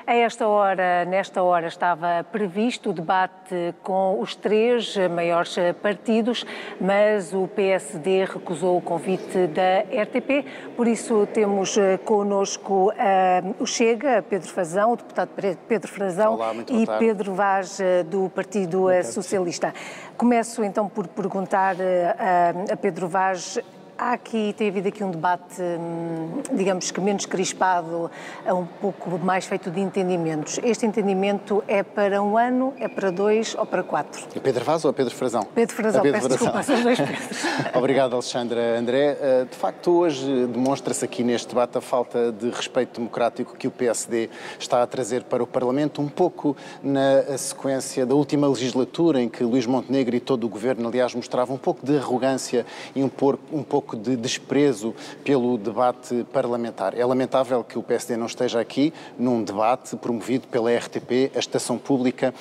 Nesta hora, estava previsto o debate com os três maiores partidos, mas o PSD recusou o convite da RTP, por isso temos connosco o Chega, Pedro Frazão, o deputado Pedro Frazão. Olá, e Pedro Vaz, do Partido Socialista. Começo então por perguntar a Pedro Vaz. Tem havido aqui um debate, digamos que menos crispado, um pouco mais feito de entendimentos. Este entendimento é para um ano, é para 2 ou para 4? É Pedro Vaz ou Pedro Frazão? Pedro Frazão, peço desculpa, são os dois Pedros. Obrigado, Alexandra. André, de facto, hoje demonstra-se aqui neste debate a falta de respeito democrático que o PSD está a trazer para o Parlamento, um pouco na sequência da última legislatura, em que Luís Montenegro e todo o governo, aliás, mostravam um pouco de arrogância e um pouco de desprezo pelo debate parlamentar. É lamentável que o PSD não esteja aqui num debate promovido pela RTP, a estação pública,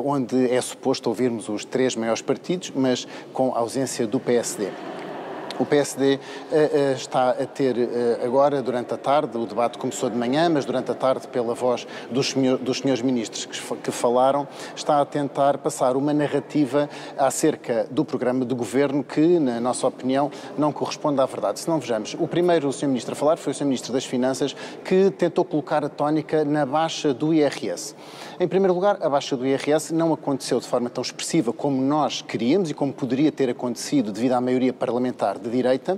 onde é suposto ouvirmos os três maiores partidos, mas com a ausência do PSD. O PSD está a ter agora, durante a tarde, o debate começou de manhã, mas durante a tarde, pela voz dos senhores ministros que falaram, está a tentar passar uma narrativa acerca do programa do governo que, na nossa opinião, não corresponde à verdade. Se não vejamos, o primeiro senhor ministro a falar foi o senhor ministro das Finanças, que tentou colocar a tónica na baixa do IRS. Em primeiro lugar, a baixa do IRS não aconteceu de forma tão expressiva como nós queríamos e como poderia ter acontecido devido à maioria parlamentar de direita.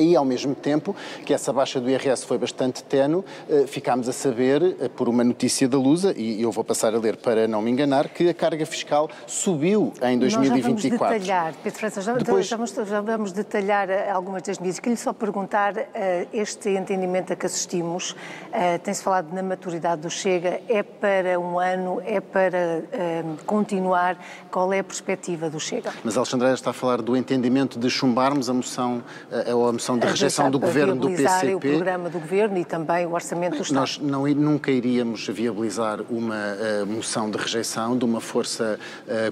E, ao mesmo tempo, que essa baixa do IRS foi bastante ténue, ficámos a saber, por uma notícia da Lusa, e eu vou passar a ler para não me enganar, que a carga fiscal subiu em 2024. Nós já vamos detalhar, Pedro França, já vamos detalhar algumas das medidas. Queria só perguntar, este entendimento a que assistimos, tem-se falado na maturidade do Chega, é para um ano, é para continuar? Qual é a perspectiva do Chega? Mas a Alexandra está a falar do entendimento de chumbarmos a moção de rejeição do governo do PCP. O programa do governo e também o orçamento do Estado. Nós nunca iríamos viabilizar uma moção de rejeição de uma força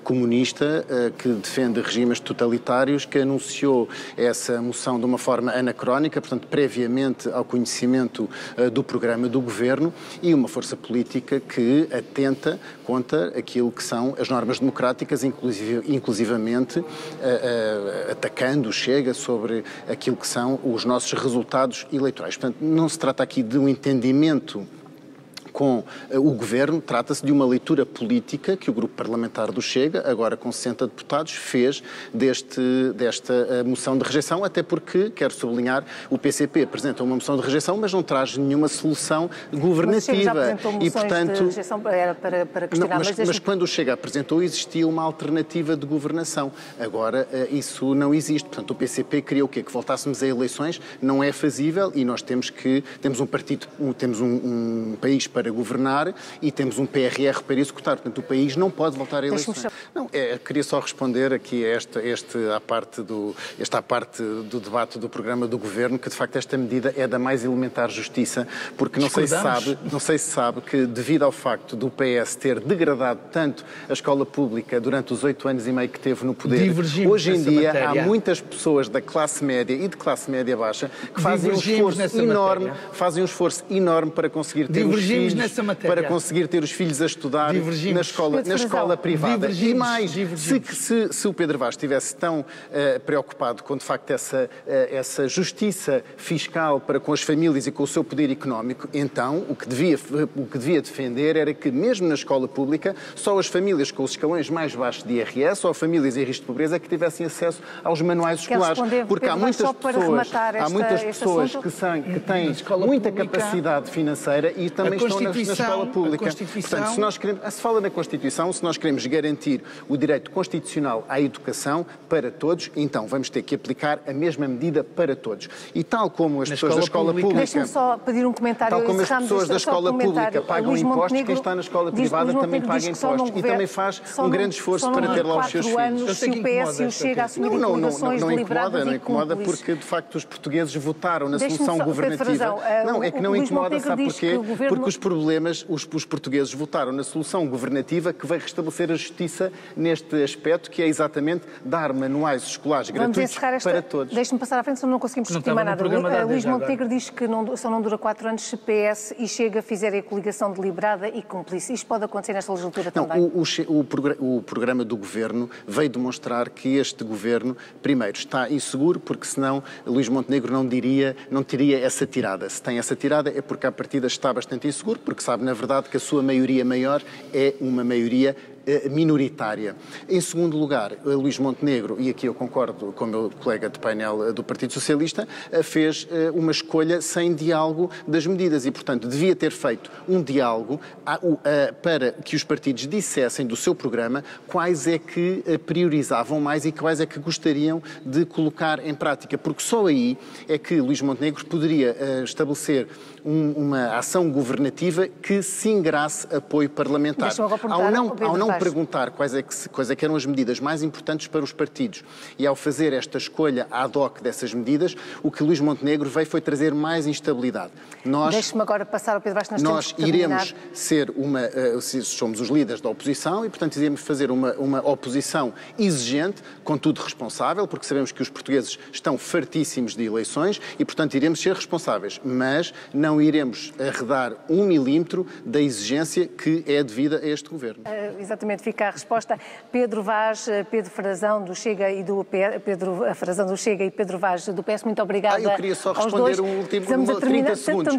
comunista que defende regimes totalitários, que anunciou essa moção de uma forma anacrónica, portanto, previamente ao conhecimento do programa do governo, e uma força política que atenta contra aquilo que são as normas democráticas, inclusivamente atacando o Chega sobre aquilo que são os nossos resultados eleitorais. Portanto, não se trata aqui de um entendimento com o governo, trata-se de uma leitura política que o grupo parlamentar do Chega, agora com 60 deputados, fez desta moção de rejeição, até porque, quero sublinhar, o PCP apresenta uma moção de rejeição, mas não traz nenhuma solução governativa. E, portanto, de rejeição era para questionar, mas quando o Chega apresentou, existia uma alternativa de governação. Agora, isso não existe. Portanto, o PCP queria o quê? Que voltássemos a eleições, não é fazível, e nós temos um país para governar e temos um PRR para executar. Portanto, o país não pode voltar a eleições. Não, queria só responder aqui a esta parte do debate do programa do governo, que de facto esta medida é da mais elementar justiça, porque não sei se sabe que, devido ao facto do PS ter degradado tanto a escola pública durante os 8 anos e meio que teve no poder, hoje em dia há muitas pessoas da classe média e de classe média baixa que fazem um esforço enorme para conseguir ter os filhos, para conseguir ter os filhos a estudar na escola privada. E mais, se o Pedro Vaz estivesse tão preocupado com, de facto, essa justiça fiscal para com as famílias e com o seu poder económico, então o que devia defender era que, mesmo na escola pública, só as famílias com os escalões mais baixos de IRS ou famílias em risco de pobreza é que tivessem acesso aos manuais escolares. Porque há muitas pessoas que têm muita capacidade financeira e também estão na escola pública. Portanto, se fala na Constituição, se nós queremos garantir o direito constitucional à educação para todos, então vamos ter que aplicar a mesma medida para todos. E tal como as pessoas da escola pública... Deixa-me só pedir um comentário. Tal como as pessoas da escola pública pagam impostos, quem está na escola privada também paga impostos. E também faz um grande esforço para ter lá os seus filhos. Se o PS e o Chega assumirem obrigações deliberadas e incomoda porque, de facto, os portugueses votaram na solução governativa. Não, é que não incomoda, sabe porquê? Porque os problemas problemas, os portugueses votaram na solução governativa que vai restabelecer a justiça neste aspecto, que é exatamente dar manuais escolares gratuitos para todos. Deixe-me passar à frente, senão não conseguimos discutir mais nada. Luís Montenegro diz que só não dura 4 anos se PS e Chega fizerem a coligação deliberada e cúmplice. Isto pode acontecer nesta legislatura também? O programa do Governo veio demonstrar que este Governo, primeiro, está inseguro, porque senão Luís Montenegro não teria essa tirada. Se tem essa tirada é porque à partida está bastante inseguro, porque sabe, na verdade, que a sua maioria maior é uma maioria minoritária. Em segundo lugar, Luís Montenegro, e aqui eu concordo com o meu colega de painel do Partido Socialista, fez uma escolha sem diálogo das medidas e, portanto, devia ter feito um diálogo para que os partidos dissessem do seu programa quais é que priorizavam mais e quais é que gostariam de colocar em prática, porque só aí é que Luís Montenegro poderia estabelecer uma ação governativa que se ingrasse apoio parlamentar. Ao não perguntar quais é que eram as medidas mais importantes para os partidos e ao fazer esta escolha ad hoc dessas medidas, o que Luís Montenegro veio foi trazer mais instabilidade. Deixe-me agora passar ao Pedro Vaz. Nós iremos ser somos os líderes da oposição e, portanto, iremos fazer uma oposição exigente, contudo responsável, porque sabemos que os portugueses estão fartíssimos de eleições e, portanto, iremos ser responsáveis, mas não iremos arredar 1 milímetro da exigência que é devida a este Governo. Exatamente, fica a resposta. Pedro Vaz, Pedro Frazão do Chega e Pedro Vaz do PS, muito obrigada. Eu queria só responder um último 30 segundos.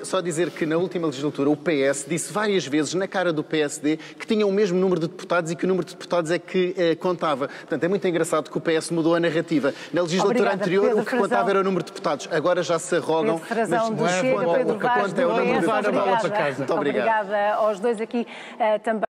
Só dizer que na última legislatura o PS disse várias vezes na cara do PSD que tinha o mesmo número de deputados e que o número de deputados é que contava. Portanto, é muito engraçado que o PS mudou a narrativa. Na legislatura anterior Pedro o que contava era o número de deputados. Agora já se arrogam. Pedro Frazão do Chega, Pedro Vaz do PS. Muito obrigada. Obrigada aos dois aqui também.